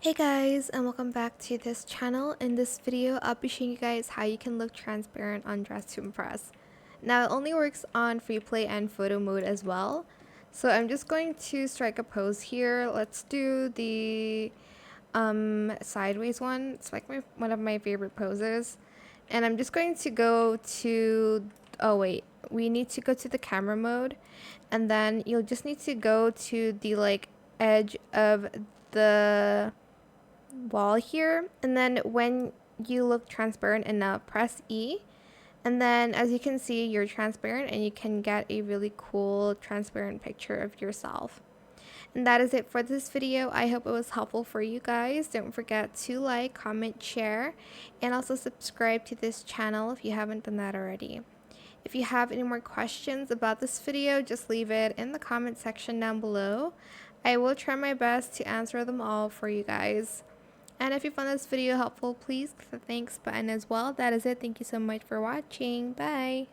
Hey guys, and welcome back to this channel. In this video, I'll be showing you guys how you can look transparent on Dress to Impress. Now, it only works on free play and photo mode as well. So I'm just going to strike a pose here. Let's do the sideways one. It's like one of my favorite poses. And I'm just going to go to, oh wait, we need to go to the camera mode. And then you'll just need to go to the edge of the wall here, and then when you look transparent enough, press E, and then as you can see, you're transparent and you can get a really cool transparent picture of yourself. And that is it for this video. I hope it was helpful for you guys. Don't forget to like, comment, share, and also subscribe to this channel if you haven't done that already. If you have any more questions about this video, just leave it in the comment section down below. I will try my best to answer them all for you guys. And if you found this video helpful, please click the thanks button as well. That is it. Thank you so much for watching. Bye.